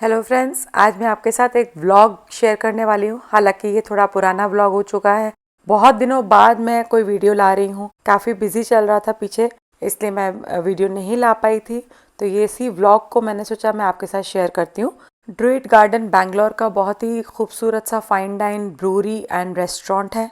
Hello friends, आज मैं आपके साथ एक व्लॉग शेयर करने वाली हूँ। हालांकि ये थोड़ा पुराना व्लॉग हो चुका है। बहुत दिनों बाद मैं कोई वीडियो ला रही हूँ। काफ़ी बिजी चल रहा था पीछे, इसलिए मैं वीडियो नहीं ला पाई थी। तो ये इसी व्लॉग को मैंने सोचा मैं आपके साथ शेयर करती हूँ। ड्रूइट गार्डन बैंगलोर का बहुत ही खूबसूरत सा fine dine brewery and restaurant है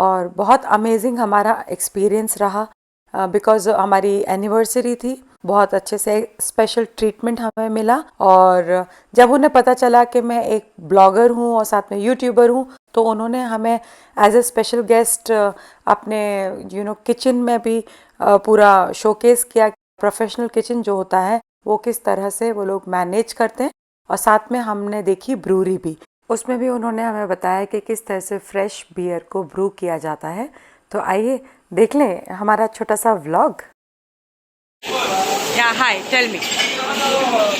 और बहुत अमेजिंग हमारा एक्सपीरियंस रहा। बिकॉज हमारी एनिवर्सरी थी, बहुत अच्छे से स्पेशल ट्रीटमेंट हमें मिला। और जब उन्हें पता चला कि मैं एक ब्लॉगर हूँ और साथ में यूट्यूबर हूँ, तो उन्होंने हमें एज ए स्पेशल गेस्ट अपने किचन में भी पूरा शोकेस किया। प्रोफेशनल किचन जो होता है वो किस तरह से वो लोग मैनेज करते हैं। और साथ में हमने देखी ब्रूरी भी, उसमें भी उन्होंने हमें बताया कि किस तरह से फ्रेश बियर को ब्रू किया जाता है। तो आइए देख लें हमारा छोटा सा vlog. Yeah, hi, tell me.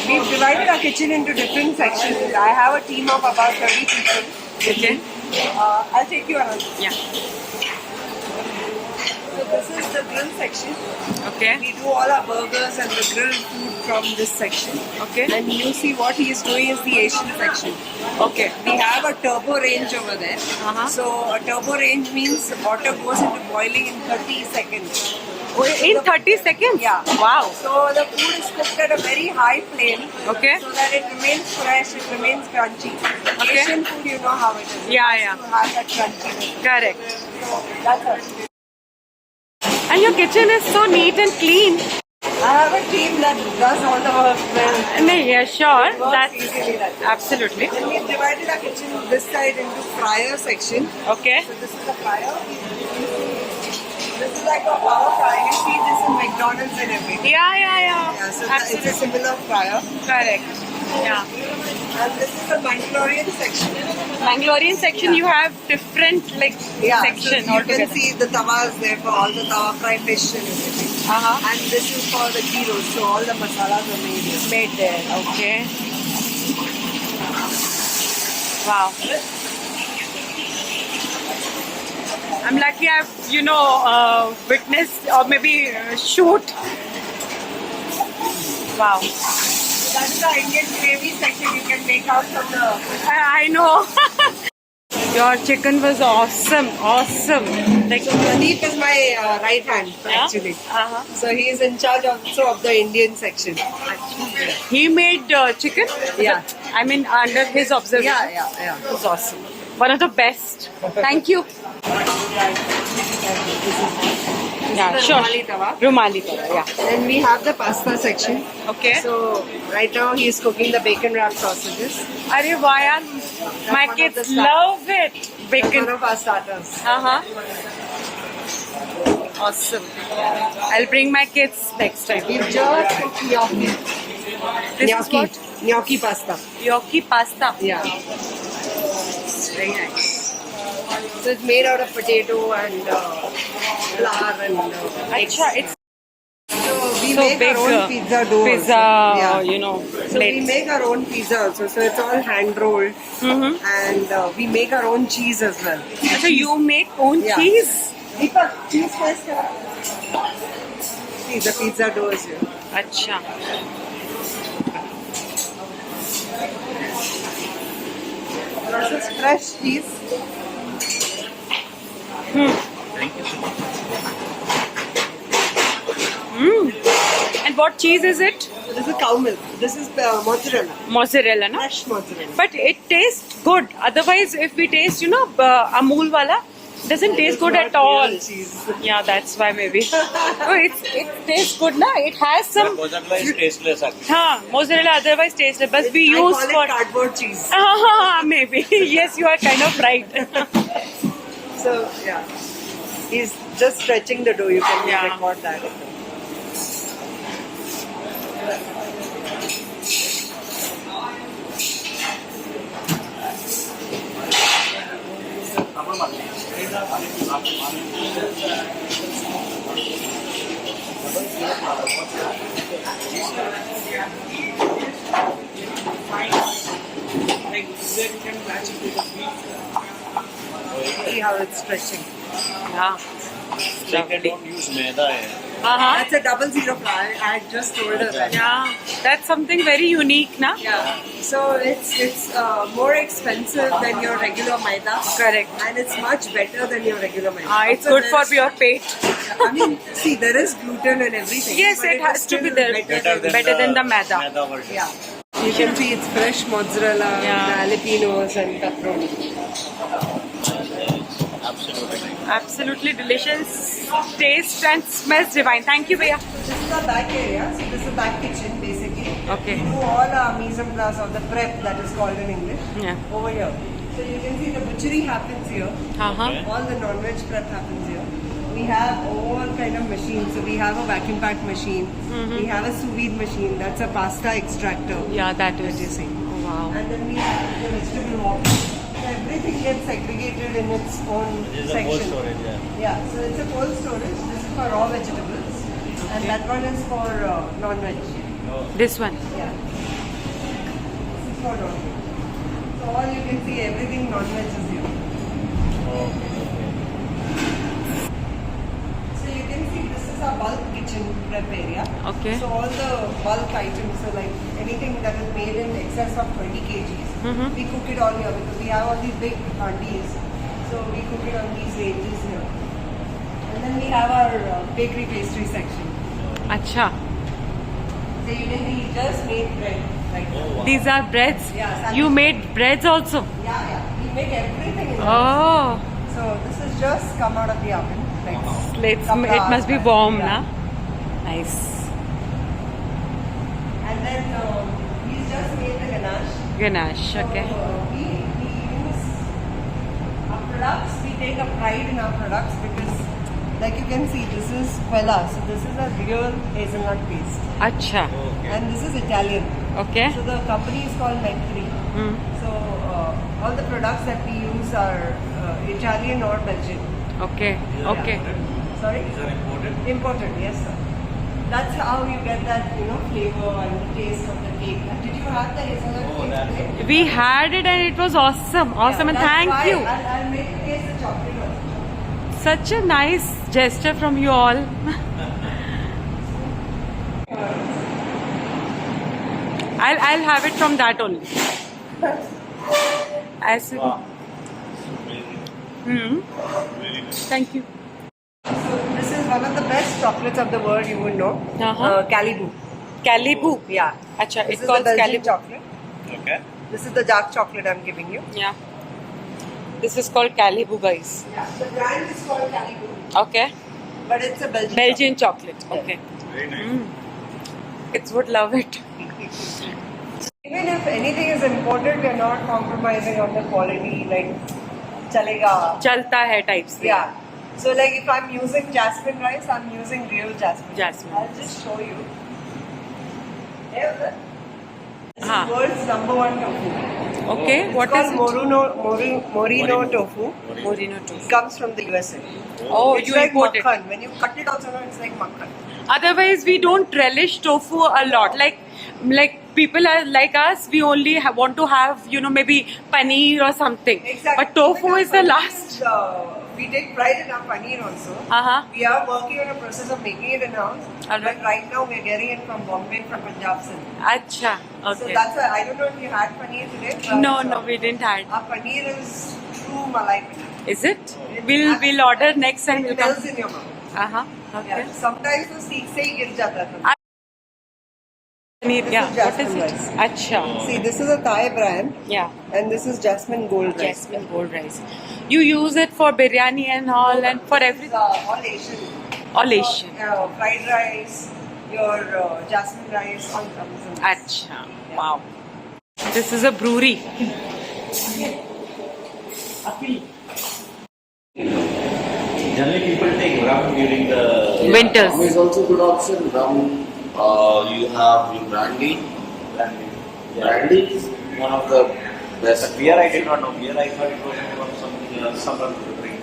We've divided our kitchen into different sections. I have a team of about 30 people. Okay. I'll take you around. Yeah. So this is the grill section. Okay. We do all our burgers and the grilled food from this section. Okay. And you see what he is doing is the Asian section. Okay. We have a turbo range over there. So a turbo range means water goes into boiling in 30 seconds. In 30 seconds? Yeah. Wow. So the food is cooked at a very high flame. Okay. So that it remains fresh, it remains crunchy. Okay. Asian food, you know how it is. Yeah, It yeah. has to have that crunchiness. Correct. So that's it. And your kitchen is so neat and clean. I have a team that does all the work well. No, yeah, sure. It works That's easily like that. absolutely. Then we've divided our kitchen this side into fryer section. Okay. So this is the fryer. This is like a power fryer. You see this in McDonald's and everything. Yeah. Yeah, so it's a similar fryer. Correct. Yeah. And this is the Mangalorean section. Mangalorean section, you have different section so you altogether. can see the tawas there for all the tawa fry fish and everything. And this is for the ghee roast, so all the masalas are made here. Made there. Okay. Wow. I'm lucky I've, witnessed or maybe shoot. Wow. That is the Indian gravy section you can make out from the... I know. Your chicken was awesome. Awesome. So Pradeep is my right hand, actually. So he is in charge also of the Indian section. He made chicken? Yeah. I mean, under his observation. Yeah. It was awesome. One of the best. Thank you. Yeah, sure. Rumali tawa. Rumali tawa, yeah. Then we have the pasta section. Okay. So right now he is cooking the bacon wrapped sausages. Arey wow, yaar. My one of kids the starters. love it. That's Bacon. one of our starters. Awesome. I'll bring my kids next time. We've just cooked gnocchi. This is what? Gnocchi pasta. Gnocchi pasta. Yeah. Very nice. So it's made out of potato and flour and eggs. Acha, it's So we so make big. our own pizza dough. Pizza, also. So we plates. make our own pizza also. So it's all hand rolled. And we make our own cheese as well. So you make own Yeah. cheese? Deepak, cheese first. See, the pizza dough is here. Acha. This is fresh cheese. And what cheese is it? This is cow milk. This is mozzarella. Mozzarella, no? Fresh mozzarella. But it tastes good. Otherwise, if we taste, Amul wala, doesn't taste good at all. Real cheese. Yeah, that's why maybe. It tastes good, na? It has some. Mozzarella is tasteless actually. Mozzarella otherwise tasteless, but we I use call for it cardboard cheese. maybe. Yes, you are kind of right. So yeah, he's just stretching the dough. You can Yeah. record that. See how it's stretching. Yeah. They don't use maida here. That's a 00 flour. I just told her that. Yeah, that's something very unique, na? Yeah. So it's more expensive than your regular maida. Correct. And it's much better than your regular maida. It's good for your pate. I mean, see, there is gluten and everything. Yes, but it has is to be still there. better Better than the maida. Yeah. You can see it's fresh mozzarella, Yeah. the jalapenos and pepperoni. Absolutely delicious. Taste and smells divine. Thank you, Bhaiya. This is the back area. So this is the back kitchen basically. Okay. We do all our mise en place or the prep that is called in English Yeah. over here. So you can see the butchery happens here. Uh-huh. All the non-veg prep happens here. We have all kind of machines. So we have a vacuum pack machine. We have a sous vide machine. That's a pasta extractor. Yeah, that That you is. see. Oh, wow. And then we have the vegetable walk. So everything gets segregated in its own section. Cold storage, yeah. Yeah, so it's a cold storage. This is for raw vegetables. And that one is for non-veg. This one. Yeah. This is for non-veg. So all you can see, everything non-veg is here. So you can see this is our bulk kitchen prep area. Okay. So all the bulk items, so like anything that is made in excess of 20 kgs, we cook it all here because we have all these big handis. So we cook it on these ranges here. And then we have our bakery pastry section. Acha. So you can see just made bread. Like These are breads. Yeah, You made breads also. yeah. We make everything in Oh. So this is just come out of the oven. Like couple It must be hours warm, back. na? Nice. And then we just made the ganache. Ganache, okay. So, we use our products. We take a pride in our products because, like you can see, this is quella. So this is a real hazelnut paste, Acha. and this is Italian. Okay. So the company is called Mercury. So all the products that we use are Italian or Belgian. Okay. Okay. Sorry? These are imported? Imported, yes sir. That's how you get that, flavor and the taste of the cake. Did you have the hazelnut cake today? We had it and it was awesome. Awesome, and that's thank why you. I'll make you taste the chocolate also. Such a nice gesture from you all. I'll have it from that only. As Thank you. So this is one of the best chocolates of the world, you would know. Calibu. Calibu. Yeah. Acha, This it's is called the Belgian Calibu. chocolate. Okay. This is the dark chocolate I'm giving you. Yeah. This is called Calibu, guys. Yeah. The brand is called Calibu, Okay. but it's a Belgian. Belgian chocolate. Yeah. Okay. Very nice. Kids would love it. Even if anything is imported, we are not compromising on the quality. Like, chalega. Chalta hai types. Yeah. So like if I'm using jasmine rice, I'm using real jasmine. Jasmine. I'll just show you. Here's the. This Ah. is world's #1 tofu. Okay. It's What is called it? Morino tofu. Morino It tofu. comes from the USA. Oh, It's you like import it. makhan. When you cut it also, it's like makhan. Otherwise, we don't relish tofu a lot. Like people are like us, we only want to have, maybe paneer or something. Exactly. But tofu Even is the our last. paneer is, we take pride in our paneer also. Uh-huh. We are working on a process of making it in-house. Alright. But right now we're getting it from Bombay, from Punjab. Sindh. Acha. So Okay. that's why I don't know if you had paneer today. But No, we didn't have. Our paneer is true Malai paneer. Is it? We'll order next time. It We'll come. melts in your mouth. Uh-huh. Okay. Yeah. Sometimes तो सीख से ही गिर जाता था. Paneer, yeah. is What is jasmine it? rice. Acha. See, this is a Thai brand, Yeah. and this is jasmine gold rice. Jasmine gold rice. You use it for biryani and all, and for This is, everything. all Asian. All Asian. Fried rice, your jasmine rice, all comes in. Acha. Wow. This is a brewery. Generally, people take rum during the Winters. Rum is also good option. Rum, you have your brandy. Brandy is one of the best. Beer, I did not know. Beer, I thought it was more of something summer drink.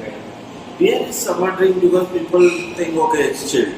Beer is summer drink because people think, okay, it's chill.